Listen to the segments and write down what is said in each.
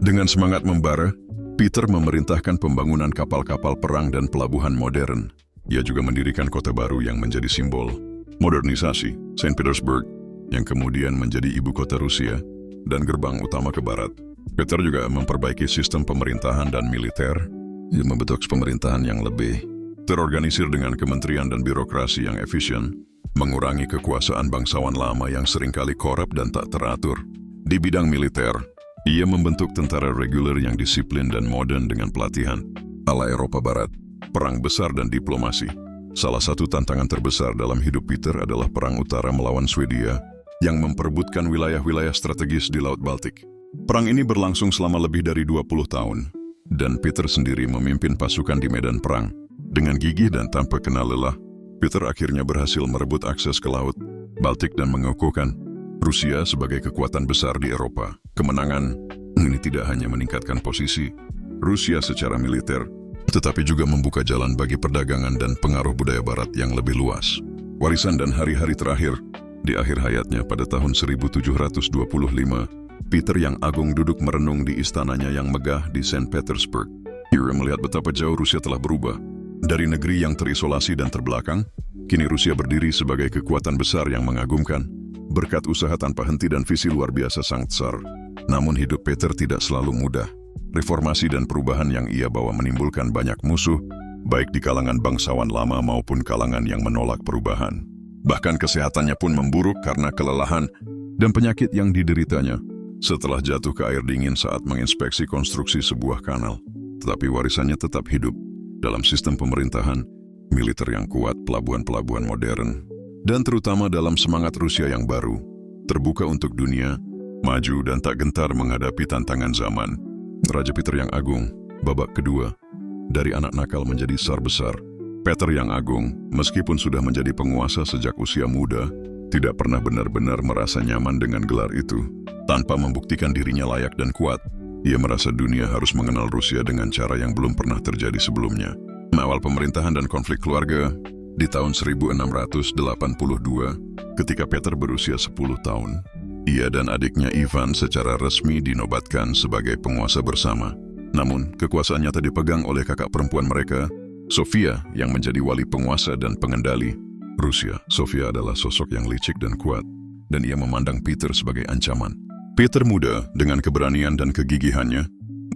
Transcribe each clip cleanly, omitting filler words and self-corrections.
Dengan semangat membara, Peter memerintahkan pembangunan kapal-kapal perang dan pelabuhan modern. Ia juga mendirikan kota baru yang menjadi simbol modernisasi, Saint Petersburg, yang kemudian menjadi ibu kota Rusia dan gerbang utama ke barat. Peter juga memperbaiki sistem pemerintahan dan militer. Ia membentuk pemerintahan yang lebih terorganisir dengan kementerian dan birokrasi yang efisien, mengurangi kekuasaan bangsawan lama yang seringkali korup dan tak teratur. Di bidang militer, ia membentuk tentara reguler yang disiplin dan modern dengan pelatihan ala Eropa Barat, perang besar dan diplomasi. Salah satu tantangan terbesar dalam hidup Peter adalah Perang Utara melawan Swedia yang memperebutkan wilayah-wilayah strategis di Laut Baltik. Perang ini berlangsung selama lebih dari 20 tahun, dan Peter sendiri memimpin pasukan di medan perang. Dengan gigih dan tanpa kenal lelah, Peter akhirnya berhasil merebut akses ke Laut Baltik dan mengukuhkan Rusia sebagai kekuatan besar di Eropa. Kemenangan ini tidak hanya meningkatkan posisi Rusia secara militer, tetapi juga membuka jalan bagi perdagangan dan pengaruh budaya barat yang lebih luas. Warisan dan hari-hari terakhir, di akhir hayatnya pada tahun 1725, Peter yang Agung duduk merenung di istananya yang megah di Saint Petersburg. Ia melihat betapa jauh Rusia telah berubah. Dari negeri yang terisolasi dan terbelakang, kini Rusia berdiri sebagai kekuatan besar yang mengagumkan, berkat usaha tanpa henti dan visi luar biasa sang Tsar. Namun hidup Peter tidak selalu mudah. Reformasi dan perubahan yang ia bawa menimbulkan banyak musuh, baik di kalangan bangsawan lama maupun kalangan yang menolak perubahan. Bahkan kesehatannya pun memburuk karena kelelahan dan penyakit yang dideritanya setelah jatuh ke air dingin saat menginspeksi konstruksi sebuah kanal. Tetapi warisannya tetap hidup dalam sistem pemerintahan, militer yang kuat, pelabuhan-pelabuhan modern, dan terutama dalam semangat Rusia yang baru, terbuka untuk dunia, maju dan tak gentar menghadapi tantangan zaman. Raja Peter yang Agung, babak kedua, dari anak nakal menjadi tsar besar. Peter yang Agung, meskipun sudah menjadi penguasa sejak usia muda, tidak pernah benar-benar merasa nyaman dengan gelar itu. Tanpa membuktikan dirinya layak dan kuat, ia merasa dunia harus mengenal Rusia dengan cara yang belum pernah terjadi sebelumnya. Awal pemerintahan dan konflik keluarga, di tahun 1682, ketika Peter berusia 10 tahun, ia dan adiknya Ivan secara resmi dinobatkan sebagai penguasa bersama. Namun, kekuasaan nyata dipegang oleh kakak perempuan mereka, Sofia, yang menjadi wali penguasa dan pengendali Rusia. Sofia adalah sosok yang licik dan kuat, dan ia memandang Peter sebagai ancaman. Peter muda, dengan keberanian dan kegigihannya,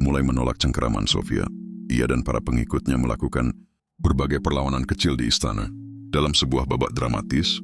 mulai menolak cengkeraman Sofia. Ia dan para pengikutnya melakukan berbagai perlawanan kecil di istana. Dalam sebuah babak dramatis,